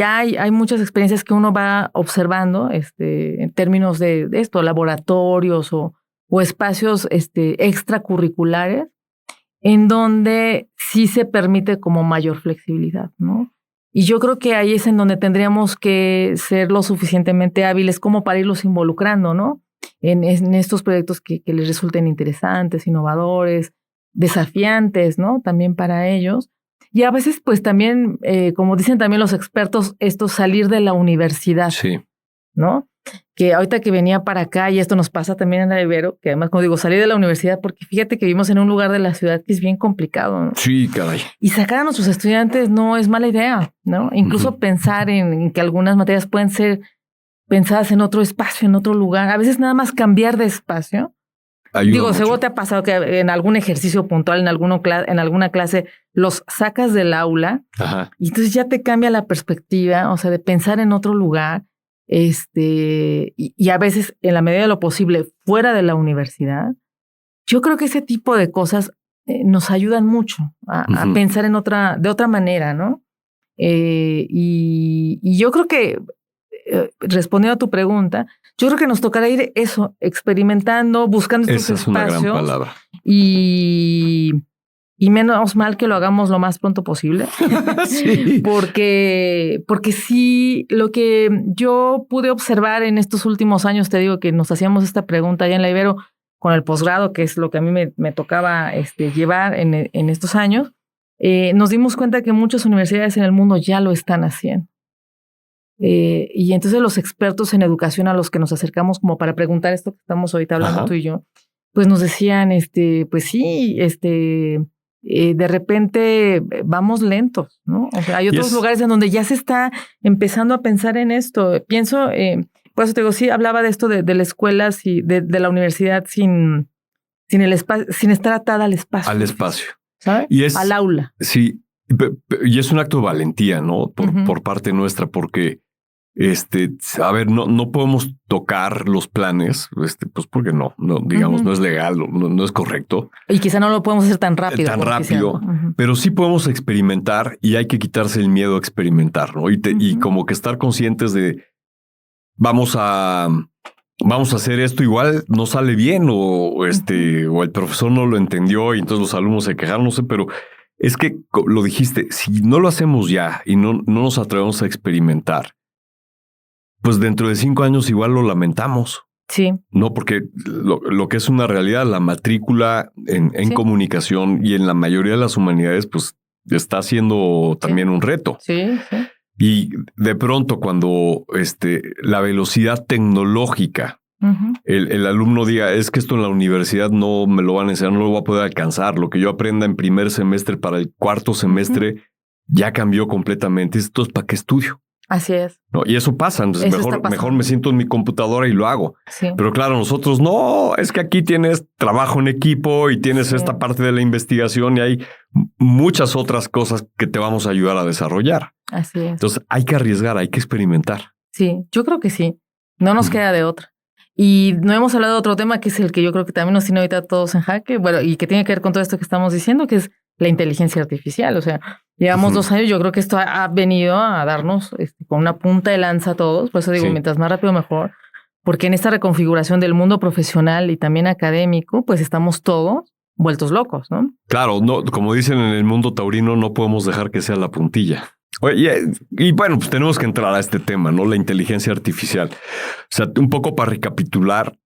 hay muchas experiencias que uno va observando en términos de esto, laboratorios o espacios extracurriculares, en donde sí se permite como mayor flexibilidad, ¿no? Y yo creo que ahí es en donde tendríamos que ser lo suficientemente hábiles como para irlos involucrando, ¿no? En estos proyectos que les resulten interesantes, innovadores, desafiantes, ¿no? También para ellos. Y a veces, pues también, como dicen también los expertos, salir de la universidad, sí, ¿no? Que ahorita que venía para acá, y esto nos pasa también en la Ibero, que además, como digo, salir de la universidad, porque fíjate que vivimos en un lugar de la ciudad que es bien complicado, ¿no? Sí, caray. Y sacar a nuestros estudiantes no es mala idea, ¿no? Incluso pensar en que algunas materias pueden ser pensadas en otro espacio, en otro lugar. A veces nada más cambiar de espacio. Seguro te ha pasado que en algún ejercicio puntual, en alguna clase, los sacas del aula. Ajá. Y entonces ya te cambia la perspectiva, o sea, de pensar en otro lugar. Y a veces, en la medida de lo posible, fuera de la universidad. Yo creo que ese tipo de cosas nos ayudan mucho a pensar de otra manera, ¿no? Y yo creo que, respondiendo a tu pregunta, yo creo que nos tocará ir experimentando, buscando estos espacios. Esa es una gran palabra. Y menos mal que lo hagamos lo más pronto posible. Sí. Porque sí, lo que yo pude observar en estos últimos años, te digo que nos hacíamos esta pregunta allá en la Ibero con el posgrado, que es lo que a mí me tocaba llevar en estos años, nos dimos cuenta que muchas universidades en el mundo ya lo están haciendo. Y entonces los expertos en educación a los que nos acercamos como para preguntar esto que estamos ahorita hablando tú y yo, pues nos decían, pues sí, de repente vamos lentos, ¿no? O sea, hay otros lugares en donde ya se está empezando a pensar en esto. Pienso, por eso te digo, sí, hablaba de esto de la escuela, de la universidad sin el espacio, sin estar atada al espacio. Al espacio. ¿Sabes? Al aula. Sí, y es un acto de valentía, ¿no? Por parte nuestra, porque a ver, no podemos tocar los planes, pues porque no digamos, no es legal, no es correcto. Y quizá no lo podemos hacer tan rápido. Pero sí podemos experimentar y hay que quitarse el miedo a experimentar, ¿no? Y como que estar conscientes de vamos a hacer esto, igual no sale bien o el profesor no lo entendió y entonces los alumnos se quejaron, no sé, pero es que lo dijiste, si no lo hacemos ya y no nos atrevemos a experimentar, pues dentro de 5 años igual lo lamentamos. Sí. No, porque lo que es una realidad, la matrícula en comunicación y en la mayoría de las humanidades, pues está siendo también un reto. Sí, sí. Y de pronto cuando la velocidad tecnológica, el alumno diga, es que esto en la universidad no me lo van a enseñar, no lo voy a poder alcanzar. Lo que yo aprenda en primer semestre para el cuarto semestre ya cambió completamente. Esto es para qué estudio. Así es. No, y eso pasa. Entonces mejor me siento en mi computadora y lo hago. Sí. Pero claro, nosotros no, es que aquí tienes trabajo en equipo y tienes esta parte de la investigación y hay muchas otras cosas que te vamos a ayudar a desarrollar. Así es. Entonces hay que arriesgar, hay que experimentar. Sí, yo creo que sí. No nos queda de otra. Y no hemos hablado de otro tema que es el que yo creo que también nos tiene ahorita todos en jaque, bueno, y que tiene que ver con todo esto que estamos diciendo, que es la inteligencia artificial. O sea, llevamos 2 años, yo creo que esto ha venido a darnos con una punta de lanza a todos, por eso digo, mientras más rápido mejor, porque en esta reconfiguración del mundo profesional y también académico, pues estamos todos vueltos locos, ¿no? Claro, no, como dicen en el mundo taurino, no podemos dejar que sea la puntilla. Y bueno, pues tenemos que entrar a este tema, ¿no? La inteligencia artificial. O sea, un poco para recapitular,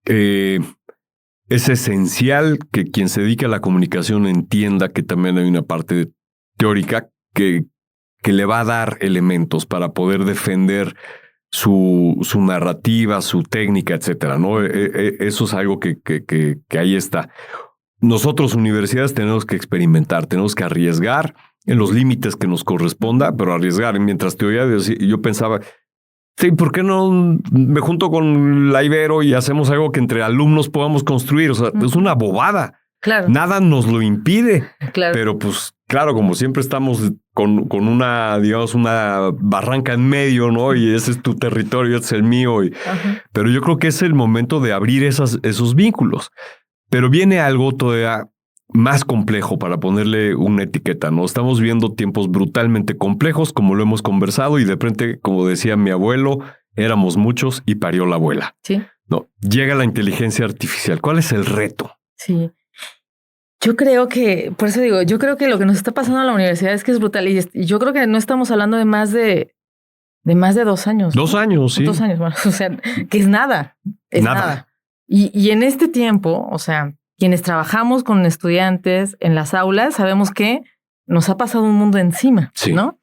es esencial que quien se dedique a la comunicación entienda que también hay una parte teórica que le va a dar elementos para poder defender su narrativa, su técnica, etcétera, ¿no? Eso es algo que ahí está. Nosotros, universidades, tenemos que experimentar, tenemos que arriesgar en los límites que nos corresponda, pero arriesgar. Mientras te oía decir, yo pensaba, sí, ¿por qué no me junto con la Ibero y hacemos algo que entre alumnos podamos construir? O sea, es una bobada. Claro. Nada nos lo impide. Claro. Pero pues, claro, como siempre estamos con una, digamos, una barranca en medio, ¿no? Y ese es tu territorio, ese es el mío. Pero yo creo que es el momento de abrir esos vínculos. Pero viene algo todavía más complejo para ponerle una etiqueta, ¿no? Estamos viendo tiempos brutalmente complejos, como lo hemos conversado, y de repente, como decía mi abuelo, éramos muchos y parió la abuela. Sí. No, llega la inteligencia artificial. ¿Cuál es el reto? Sí. Yo creo que, por eso digo, yo creo que lo que nos está pasando en la universidad es que es brutal. Y yo creo que no estamos hablando de más de 2 años. 2 años, sí. 2 años, bueno, o sea, que es nada. Es nada. Y en este tiempo, o sea, quienes trabajamos con estudiantes en las aulas, sabemos que nos ha pasado un mundo encima, sí. ¿no?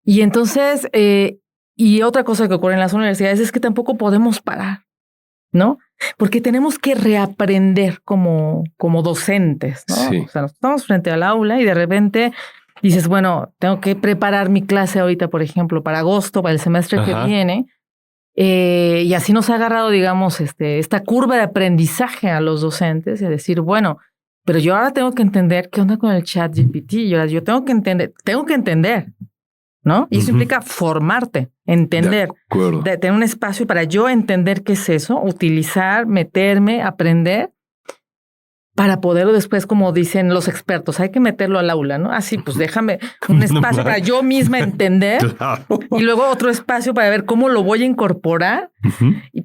Y entonces, y otra cosa que ocurre en las universidades es que tampoco podemos parar, ¿no? Porque tenemos que reaprender como docentes, ¿no? Sí. O sea, nos estamos frente al aula y de repente dices, bueno, tengo que preparar mi clase ahorita, por ejemplo, para agosto, para el semestre que viene. Y así nos ha agarrado, digamos, esta curva de aprendizaje a los docentes y decir, bueno, pero yo ahora tengo que entender qué onda con el ChatGPT. Yo tengo que entender, ¿no? Y eso implica formarte, entender, de tener un espacio para yo entender qué es eso, utilizar, meterme, aprender, para poderlo después, como dicen los expertos, hay que meterlo al aula, ¿no? Así, pues déjame un espacio para yo misma entender y luego otro espacio para ver cómo lo voy a incorporar.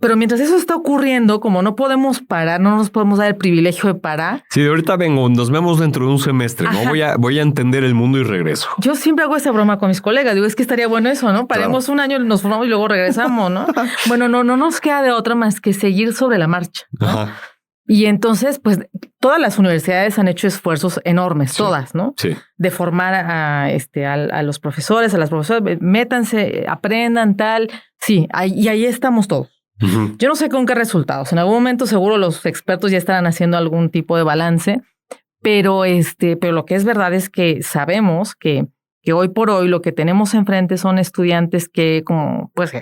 Pero mientras eso está ocurriendo, como no podemos parar, no nos podemos dar el privilegio de parar. Sí, de ahorita vengo, nos vemos dentro de un semestre, ¿no? Voy a entender el mundo y regreso. Yo siempre hago esa broma con mis colegas, digo, es que estaría bueno eso, ¿no? Paremos un año, nos formamos y luego regresamos, ¿no? Bueno, no nos queda de otra más que seguir sobre la marcha, ¿no? Y entonces, pues, todas las universidades han hecho esfuerzos enormes, todas, ¿no? Sí. De formar a los profesores, a las profesoras, métanse, aprendan, tal. Sí, y ahí estamos todos. Yo no sé con qué resultados. En algún momento seguro los expertos ya estarán haciendo algún tipo de balance, pero lo que es verdad es que sabemos que hoy por hoy lo que tenemos enfrente son estudiantes que como, pues,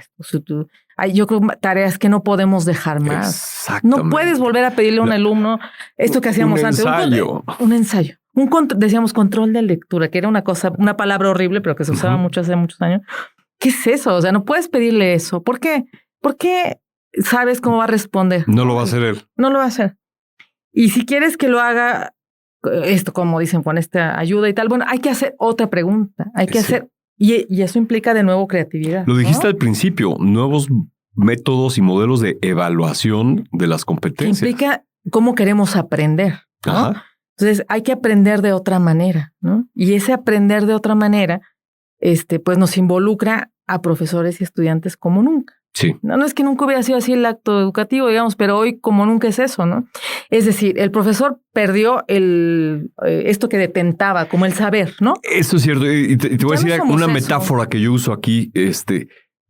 yo creo tareas que no podemos dejar más. No puedes volver a pedirle a un alumno esto que hacíamos antes. Un ensayo. Decíamos control de lectura, que era una palabra horrible, pero que se usaba mucho hace muchos años. ¿Qué es eso? O sea, no puedes pedirle eso. ¿Por qué? Porque sabes cómo va a responder. No lo va a hacer él. No lo va a hacer. Y si quieres que lo haga como dicen, con esta ayuda y tal, bueno, hay que hacer otra pregunta. Hay que hacer... Y eso implica de nuevo creatividad. Lo dijiste al principio, nuevos métodos y modelos de evaluación de las competencias. Que implica cómo queremos aprender, ¿no? Entonces hay que aprender de otra manera, ¿no? Y ese aprender de otra manera, pues nos involucra a profesores y estudiantes como nunca. Sí. No es que nunca hubiera sido así el acto educativo, digamos, pero hoy como nunca es eso, ¿no? Es decir, el profesor perdió esto que detentaba, como el saber, ¿no? Eso es cierto. Y te voy a decir una metáfora que yo uso aquí.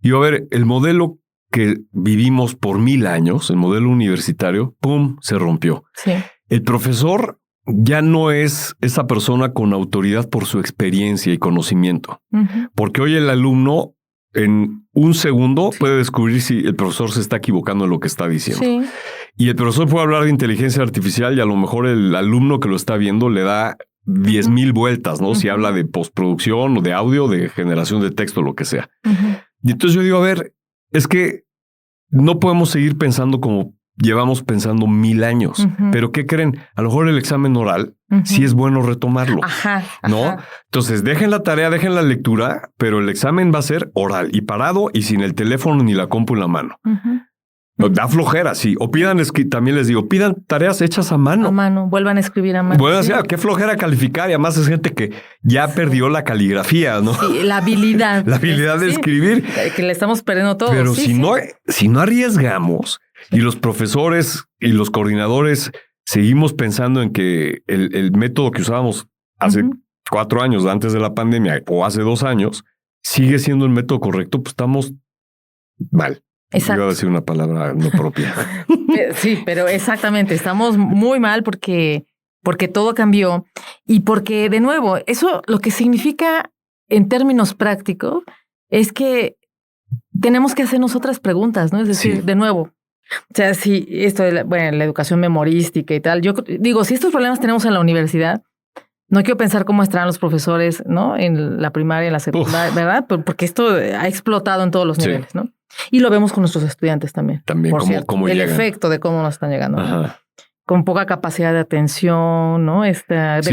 Y a ver, el modelo que vivimos por 1000 años, el modelo universitario, ¡pum!, se rompió. Sí. El profesor ya no es esa persona con autoridad por su experiencia y conocimiento. Porque hoy el alumno en un segundo puede descubrir si el profesor se está equivocando en lo que está diciendo. Sí. Y el profesor puede hablar de inteligencia artificial y a lo mejor el alumno que lo está viendo le da 10,000 vueltas, ¿no? Si habla de postproducción o de audio, de generación de texto, lo que sea. Y entonces yo digo, a ver, es que no podemos seguir pensando como llevamos pensando 1000 años. Pero ¿qué creen? A lo mejor el examen oral sí es bueno retomarlo. ¿No? Entonces dejen la tarea, dejen la lectura, pero el examen va a ser oral y parado y sin el teléfono ni la compu en la mano. Da flojera, sí. O pidan, también les digo, pidan tareas hechas a mano. A mano, vuelvan a escribir a mano. Vuelvan a decir, qué flojera calificar. Y además es gente que ya perdió la caligrafía, ¿no? Sí, la habilidad. La habilidad de escribir. Que le estamos perdiendo todo. Pero si no arriesgamos y los profesores y los coordinadores seguimos pensando en que el método que usábamos hace 4 años antes de la pandemia o hace 2 años sigue siendo el método correcto, pues estamos mal. Exacto. Iba a decir una palabra no propia. Sí, pero exactamente, estamos muy mal porque todo cambió y porque, de nuevo, eso lo que significa en términos prácticos es que tenemos que hacernos otras preguntas, ¿no? Es decir, Sí. de nuevo, o sea, si esto de la educación memorística y tal, yo digo, si estos problemas tenemos en la universidad, no quiero pensar cómo estarán los profesores, ¿no? En la primaria, en la secundaria, ¿verdad? Porque esto ha explotado en todos los niveles, ¿no? Y lo vemos con nuestros estudiantes también. También, por cierto, cómo el llegan. efecto de cómo nos están llegando. Ajá. ¿No? Con poca capacidad de atención, ¿no? De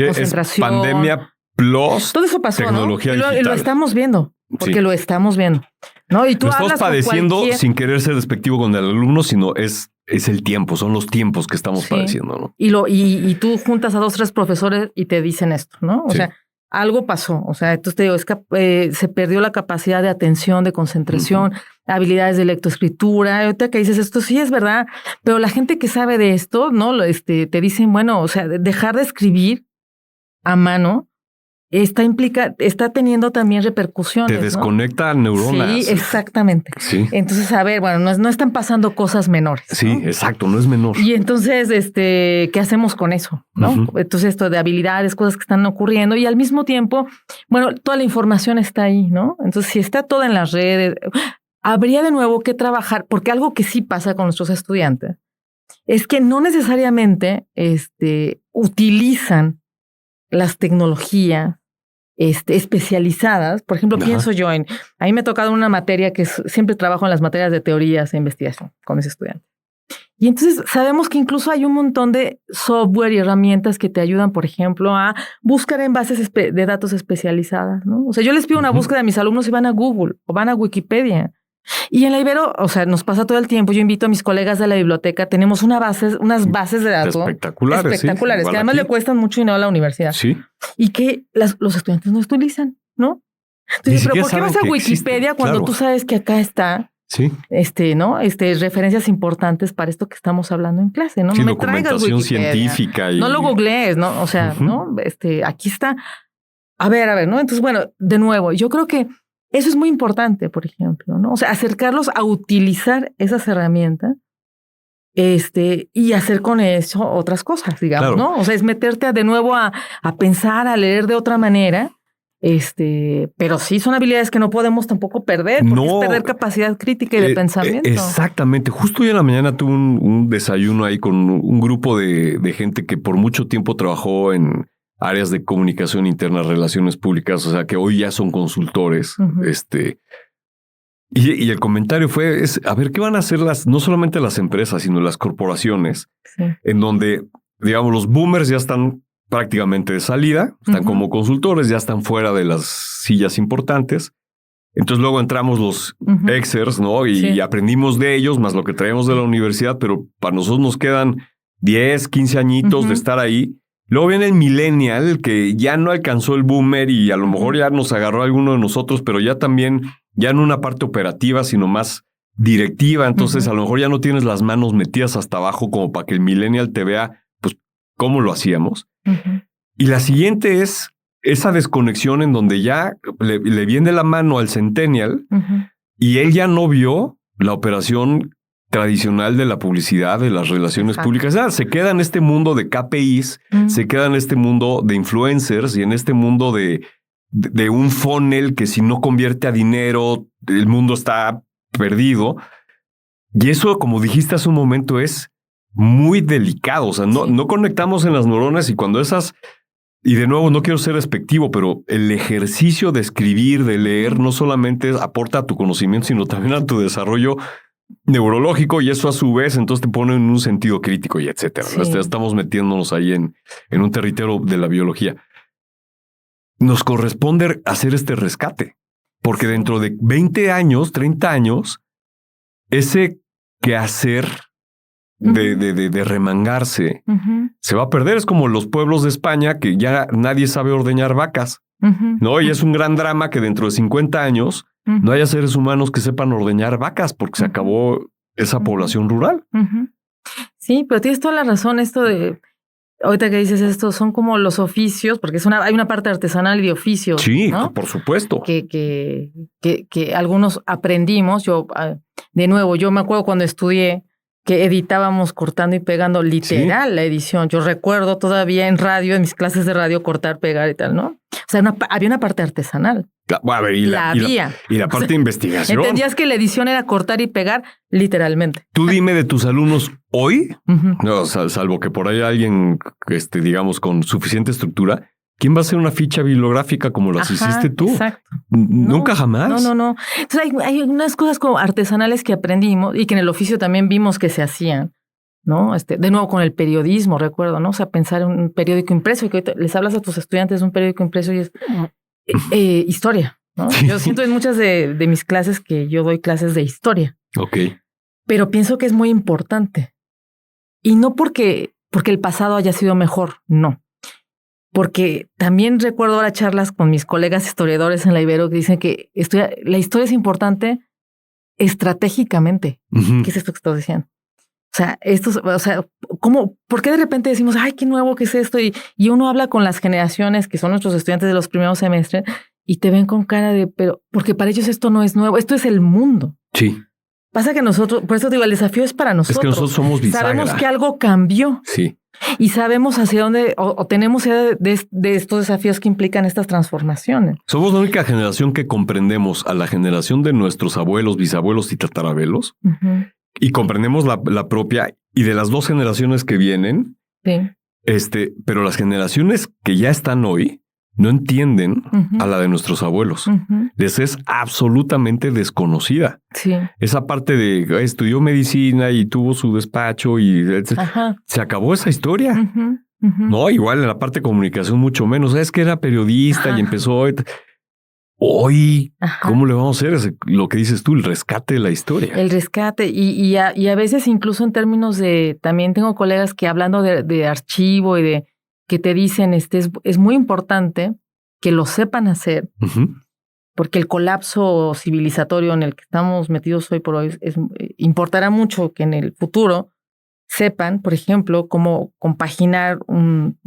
concentración. Es pandemia plus todo eso pasó, tecnología ¿no? digital. Y lo estamos viendo, porque lo estamos viendo, ¿no? Y tú lo estamos hablas con padeciendo sin querer ser despectivo con el alumno, sino es el tiempo, son los tiempos que estamos padeciendo, ¿no? Y tú juntas a 2, 3 profesores y te dicen esto, ¿no? O sea, algo pasó. O sea, entonces te digo, se perdió la capacidad de atención, de concentración, habilidades de lectoescritura. Ahorita que dices esto, sí es verdad, pero la gente que sabe de esto, ¿no? Te dicen, bueno, o sea, dejar de escribir a mano está teniendo también repercusiones. Te desconecta neuronas. Sí, exactamente. Sí. Entonces, a ver, bueno, no están pasando cosas menores. Sí, ¿no? exacto, no es menor. Y entonces, ¿qué hacemos con eso? ¿No? Entonces, esto de habilidades, cosas que están ocurriendo y al mismo tiempo, bueno, toda la información está ahí, ¿no? Entonces, si está toda en las redes, habría de nuevo que trabajar, porque algo que sí pasa con nuestros estudiantes es que no necesariamente utilizan las tecnologías especializadas. Por ejemplo, pienso yo a mí me ha tocado una materia que siempre trabajo en las materias de teorías e investigación con mis estudiantes. Y entonces sabemos que incluso hay un montón de software y herramientas que te ayudan, por ejemplo, a buscar en bases de datos especializadas, ¿no? O sea, yo les pido una búsqueda a mis alumnos y van a Google o van a Wikipedia. Y en la Ibero, o sea, nos pasa todo el tiempo. Yo invito a mis colegas de la biblioteca. Tenemos unas bases de datos espectaculares, que además le cuestan mucho dinero a la universidad. Sí. Y que los estudiantes no utilizan, ¿no? Entonces, ¿pero por qué vas a Wikipedia cuando tú sabes que acá está? Sí. ¿No? Referencias importantes para esto que estamos hablando en clase, ¿no? Sí, no me documentación científica. No lo googlees, ¿no? O sea, ¿no? Aquí está. A ver, ¿no? Entonces, bueno, de nuevo, yo creo que eso es muy importante, por ejemplo, ¿no? O sea, acercarlos a utilizar esas herramientas y hacer con eso otras cosas, digamos, ¿no? O sea, es meterte de nuevo a pensar, a leer de otra manera. Pero sí son habilidades que no podemos tampoco perder, porque es perder capacidad crítica y de pensamiento. Exactamente. Justo hoy en la mañana tuve un desayuno ahí con un grupo de gente que por mucho tiempo trabajó en áreas de comunicación interna, relaciones públicas, o sea que hoy ya son consultores. Y el comentario fue, a ver, ¿qué van a hacer no solamente las empresas, sino las corporaciones, en donde, digamos, los boomers ya están prácticamente de salida, están como consultores, ya están fuera de las sillas importantes. Entonces luego entramos los exers, ¿no? Y aprendimos de ellos, más lo que traemos de la universidad, pero para nosotros nos quedan 10, 15 añitos de estar ahí. Luego viene el millennial, que ya no alcanzó el boomer y a lo mejor ya nos agarró alguno de nosotros, pero ya también, ya no una parte operativa, sino más directiva. Entonces a lo mejor ya no tienes las manos metidas hasta abajo como para que el millennial te vea, pues, cómo lo hacíamos. Y la siguiente es esa desconexión en donde ya le viene la mano al centennial y él ya no vio la operación tradicional de la publicidad, de las relaciones públicas. Se queda en este mundo de KPIs, se queda en este mundo de influencers y en este mundo de un funnel que si no convierte a dinero, el mundo está perdido. Y eso, como dijiste hace un momento, es muy delicado. O sea, no conectamos en las neuronas y cuando esas... Y de nuevo, no quiero ser despectivo, pero el ejercicio de escribir, de leer, no solamente aporta a tu conocimiento, sino también a tu desarrollo neurológico y eso a su vez entonces te pone en un sentido crítico y etcétera. Estamos metiéndonos ahí en un territorio de la biología. Nos corresponde hacer este rescate, porque dentro de 20 años, 30 años, ese quehacer de remangarse se va a perder. Es como los pueblos de España que ya nadie sabe ordeñar vacas, ¿no? Y es un gran drama que dentro de 50 años no haya seres humanos que sepan ordeñar vacas porque se acabó esa población rural. Sí, pero tienes toda la razón. Esto de ahorita que dices esto, son como los oficios, porque hay una parte artesanal y de oficios. Sí, ¿no? por supuesto. Que algunos aprendimos. De nuevo, yo me acuerdo cuando estudié que editábamos cortando y pegando literal la edición. Yo recuerdo todavía en radio, en mis clases de radio, cortar, pegar y tal, ¿no? O sea, había una parte artesanal. A ver, y la parte de investigación. Entendías que la edición era cortar y pegar literalmente. Tú dime de tus alumnos hoy, Uh-huh. no, salvo que por ahí alguien, digamos, con suficiente estructura, ¿quién va a hacer una ficha bibliográfica como las hiciste tú? Exacto. Nunca jamás. No. Entonces hay unas cosas como artesanales que aprendimos y que en el oficio también vimos que se hacían, ¿no? De nuevo con el periodismo, recuerdo, ¿no? O sea, pensar en un periódico impreso y que ahorita les hablas a tus estudiantes de un periódico impreso y es historia, ¿no? Sí. Yo siento en muchas de mis clases que yo doy clases de historia. Ok. Pero pienso que es muy importante. Y no porque el pasado haya sido mejor, no. Porque también recuerdo ahora charlas con mis colegas historiadores en la Ibero que dicen que la historia es importante estratégicamente. Uh-huh. ¿Qué es esto que estás diciendo? O sea, ¿por qué de repente decimos, ay, qué nuevo que es esto? Y uno habla con las generaciones que son nuestros estudiantes de los primeros semestres y te ven con cara de, pero, porque para ellos esto no es nuevo, esto es el mundo. Sí. Pasa que nosotros, por eso digo, el desafío es para nosotros. Es que nosotros somos bisagra. Sabemos que algo cambió. Sí. Y sabemos hacia dónde, o tenemos idea de estos desafíos que implican estas transformaciones. Somos la única generación que comprendemos a la generación de nuestros abuelos, bisabuelos y tatarabuelos. Uh-huh. Y comprendemos la propia y de las dos generaciones que vienen. Sí. Pero las generaciones que ya están hoy no entienden Uh-huh. a la de nuestros abuelos. Uh-huh. Les es absolutamente desconocida. Sí. Esa parte de estudió medicina y tuvo su despacho y Ajá. se acabó esa historia. Uh-huh. Uh-huh. No, igual en la parte de comunicación mucho menos. Es que era periodista Ajá. y empezó hoy. Ajá. ¿Cómo le vamos a hacer? Es lo que dices tú, el rescate de la historia. El rescate y a veces incluso en términos de, también tengo colegas que hablando de archivo y de que te dicen, es muy importante que lo sepan hacer, Uh-huh. porque el colapso civilizatorio en el que estamos metidos hoy por hoy importará mucho que en el futuro sepan, por ejemplo, cómo compaginar un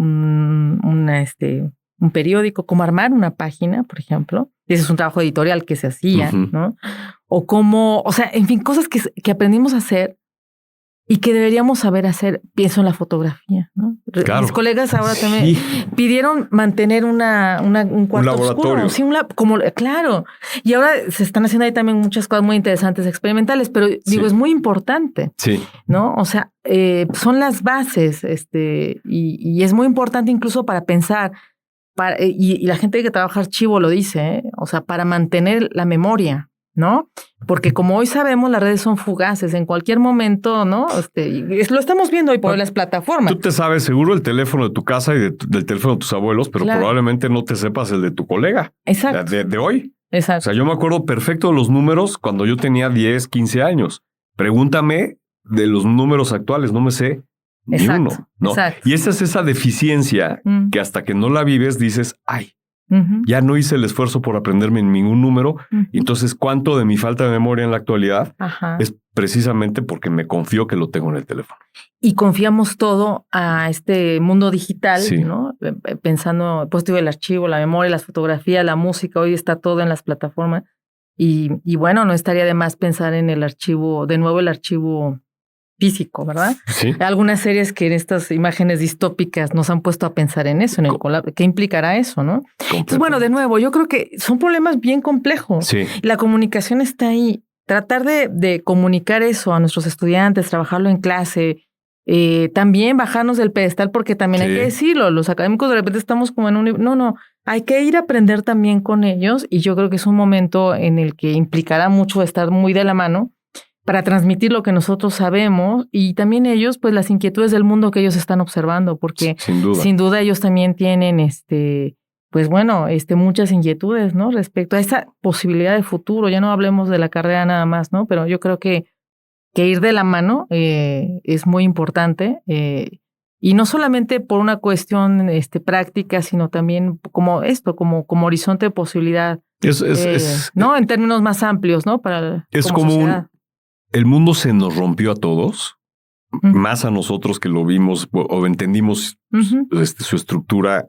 periódico, cómo armar una página, por ejemplo. Ese es un trabajo editorial que se hacía, Uh-huh. ¿no? O cómo, o sea, en fin, cosas que aprendimos a hacer y que deberíamos saber hacer, pienso en la fotografía, ¿no? Claro. Mis colegas ahora también pidieron mantener un cuarto laboratorio. oscuro. Sí, claro. Y ahora se están haciendo ahí también muchas cosas muy interesantes, experimentales, pero digo, es muy importante, Sí. ¿no? O sea, son las bases, y es muy importante incluso para pensar, y la gente que trabaja archivo lo dice, o sea, para mantener la memoria, ¿no? Porque como hoy sabemos, las redes son fugaces en cualquier momento, ¿no? Lo estamos viendo hoy por las plataformas. Tú te sabes seguro el teléfono de tu casa y del teléfono de tus abuelos, pero Claro. probablemente no te sepas el de tu colega. Exacto. De hoy. O Exacto. sea, yo me acuerdo perfecto de los números cuando yo tenía 10, 15 años. Pregúntame de los números actuales, no me sé ni Exacto, uno. ¿No? exacto. Y esa es esa deficiencia Mm. que hasta que no la vives dices, ay, Ujú. ya no hice el esfuerzo por aprenderme ningún número. Ujú. Y entonces, ¿cuánto de mi falta de memoria en la actualidad Ajá. es precisamente porque me confío que lo tengo en el teléfono? Y confiamos todo a este mundo digital, Sí. ¿no? Pensando, pues digo, el archivo, la memoria, las fotografías, la música, hoy está todo en las plataformas. Y bueno, no estaría de más pensar en el archivo, de nuevo el archivo físico, ¿verdad? Sí. Algunas series que en estas imágenes distópicas nos han puesto a pensar en eso, en el colapso. ¿Qué implicará eso, no? Entonces, bueno, de nuevo, yo creo que son problemas bien complejos. Sí. La comunicación está ahí. Tratar de comunicar eso a nuestros estudiantes, trabajarlo en clase, también bajarnos del pedestal, porque también hay que decirlo, los académicos de repente estamos como en un... No, hay que ir a aprender también con ellos y yo creo que es un momento en el que implicará mucho estar muy de la mano para transmitir lo que nosotros sabemos y también ellos, pues las inquietudes del mundo que ellos están observando, porque sin duda ellos también tienen, pues bueno, muchas inquietudes, ¿no? Respecto a esa posibilidad de futuro. Ya no hablemos de la carrera nada más, ¿no? Pero yo creo que ir de la mano es muy importante y no solamente por una cuestión práctica, sino también como horizonte de posibilidad, ¿no? En términos más amplios, ¿no? Es como el mundo se nos rompió a todos más a nosotros que lo vimos o entendimos su estructura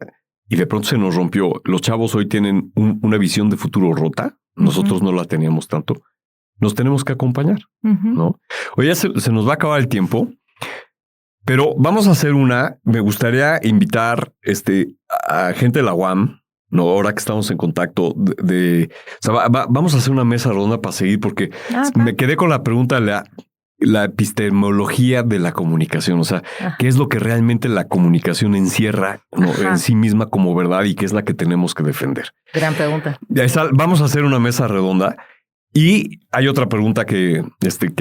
y de pronto se nos rompió. Los chavos hoy tienen una visión de futuro rota. Nosotros no la teníamos tanto. Nos tenemos que acompañar, ¿no? Hoy ya se nos va a acabar el tiempo, pero vamos a hacer me gustaría invitar a gente de la UAM, no, ahora que estamos en contacto vamos a hacer una mesa redonda para seguir, porque me quedé con la pregunta de la epistemología de la comunicación. O sea, ¿qué es lo que realmente la comunicación encierra, ¿no? en sí misma como verdad y qué es la que tenemos que defender? Gran pregunta. Vamos a hacer una mesa redonda. Y hay otra pregunta que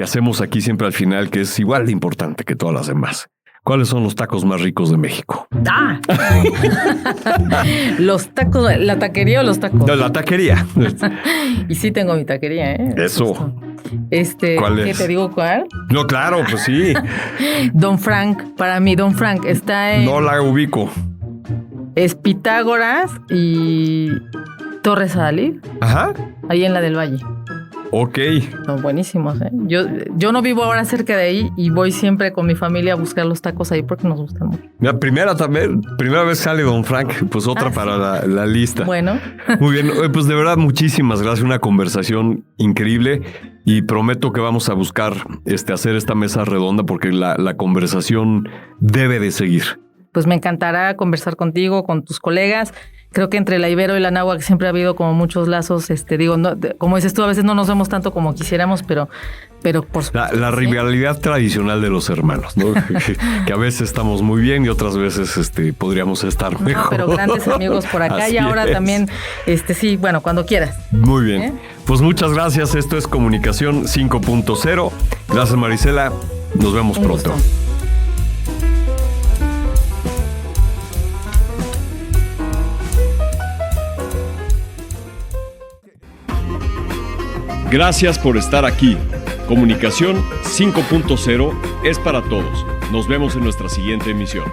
hacemos aquí siempre al final, que es igual de importante que todas las demás. ¿Cuáles son los tacos más ricos de México? Los tacos, ¿la taquería o los tacos? No, la taquería. Y sí tengo mi taquería, ¿eh? Eso. ¿Cuál es? ¿Qué te digo cuál? No, claro, pues sí. Don Frank, para mí, Don Frank está en... No la ubico. Es Pitágoras y Torres Adalid. Ajá. Ahí en la del Valle. Ok. Son buenísimos, ¿eh? Yo no vivo ahora cerca de ahí y voy siempre con mi familia a buscar los tacos ahí porque nos gustan mucho. La primera vez sale Don Frank, pues otra para la lista. Bueno. Muy bien, pues de verdad muchísimas gracias, una conversación increíble y prometo que vamos a buscar hacer esta mesa redonda porque la conversación debe de seguir. Pues me encantará conversar contigo, con tus colegas. Creo que entre la Ibero y la Náhuac siempre ha habido como muchos lazos. Como dices tú, a veces no nos vemos tanto como quisiéramos, pero por supuesto. La rivalidad tradicional de los hermanos, ¿no? que a veces estamos muy bien y otras veces podríamos estar mejor. Pero grandes amigos por acá. Así y ahora es. También, sí, bueno, cuando quieras. Muy bien. Pues muchas gracias. Esto es Comunicación 5.0. Gracias, Marisela. Nos vemos pronto. Gusto. Gracias por estar aquí. Comunicación 5.0 es para todos. Nos vemos en nuestra siguiente emisión.